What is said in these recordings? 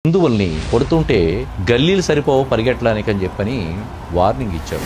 హిందువుల్ని కొడుతుంటే గల్లీలు సరిపోవు పరిగెట్టడానికి అని చెప్పని వార్నింగ్ ఇచ్చాడు.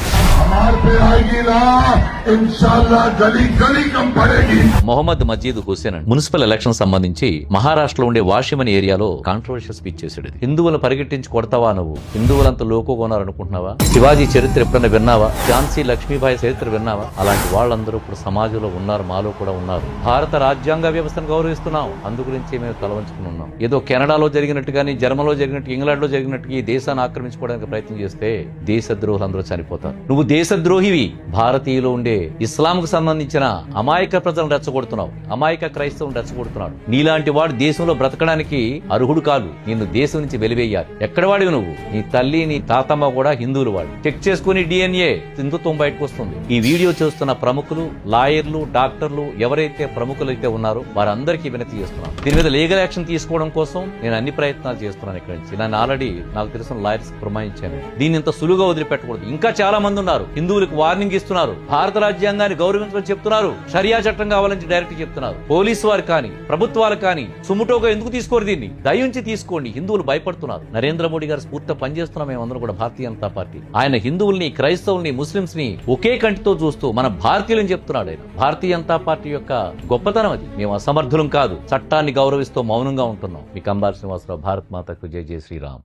మొహమ్మద్ మజీద్ హుసేన్ మున్సిపల్ ఎలక్షన్ సంబంధించి మహారాష్ట్రలో ఉండే వాషిమని ఏరియాలో కాంట్రవర్షియల్ స్పీచ్ చేశాడు. హిందువులను పరిగెట్టించి కొడతావా నువ్వు? హిందువులంతా లోకోగొనాలనుకుంటున్నావా? శివాజీ చరిత్ర ఎప్పుడన్నా విన్నావా? ఝాన్సీ లక్ష్మీబాయి చరిత్ర విన్నావా? అలాంటి వాళ్ళందరూ ఇప్పుడు సమాజంలో ఉన్నారు, మాలో కూడా ఉన్నారు. భారత రాజ్యాంగ వ్యవస్థను గౌరవిస్తున్నాం, అందు గురించి మేము తలవంచుకుని ఉన్నాం. ఏదో కెనడాలో జరిగినట్టుగాని, జర్మన్లో జరిగినట్టు, ఇంగ్లాండ్ లో జరిగినట్టు ఈ దేశాన్ని ఆక్రమించుకోవడానికి ప్రయత్నం చేస్తే దేశద్రోహులు అందరూ చనిపోతారు. నువ్వు దేశద్రోహివి. భారతీయులు ఉండే ఇస్లాం కు సంబంధించిన అమాయక ప్రజలను రెచ్చగొడుతున్నావు, అమాయక క్రైస్తవులను రెచ్చగొడుతున్నాడు. నీలాంటి వాడు దేశంలో బ్రతకడానికి అర్హుడు కాదు. నిన్ను దేశం నుంచి వెలివేయాలి. ఎక్కడ వాడివి నువ్వు? నీ తల్లి, నీ తాతమ్మ కూడా హిందువులు. వాడు చెక్ చేసుకుని DNA హిందుత్వం బయటకు వస్తుంది. ఈ వీడియో చూస్తున్న ప్రముఖులు, లాయర్లు, డాక్టర్లు, ఎవరైతే ప్రముఖులైతే ఉన్నారో వారందరికీ వినతి చేస్తున్నాను. దీని మీద లీగల్ యాక్షన్ తీసుకోవడం కోసం నేను అన్ని ప్రయత్నాలు చేస్తున్నాను. ఇక్కడి నుంచి నేను ఆల్రెడీ నాకు తెలిసిన లాయర్స్ పురమాయించాను. దీన్ని ఇంత సులువుగా వదిలిపెట్టకూడదు. ఇంకా చాలా మంది ఉన్నారు. హిందువులకు వార్నింగ్ ఇస్తున్నారు, భారత రాజ్యాంగాన్ని గౌరవించమని చెప్తున్నారు, షరియా చట్టం కావాలని డైరెక్ట్ చెప్తున్నారు. పోలీసు వారు కానీ, ప్రభుత్వాలు కానీ సుముటోగా ఎందుకు తీసుకోరు? దీన్ని దయించి తీసుకోండి. హిందువులు భయపడుతున్నారు. నరేంద్ర మోడీ గారు స్ఫూర్తితో పనిచేస్తున్నాం మేమందరం కూడా. భారతీయ జనతా పార్టీ ఆయన హిందువుల్ని, క్రైస్తవుల్ని, ముస్లింస్ ని ఒకే కంటితో చూస్తూ మన భారతీయులని చెప్తున్నాడు. ఆయన భారతీయ జనతా పార్టీ యొక్క గొప్పతనం అది. మేము అసమర్థులం కాదు, చట్టాన్ని గౌరవిస్తూ మౌనంగా ఉంటున్నాం. మీ కంబాల శ్రీనివాసరావు. భారత్ మాతకు జై. జై శ్రీరామ్.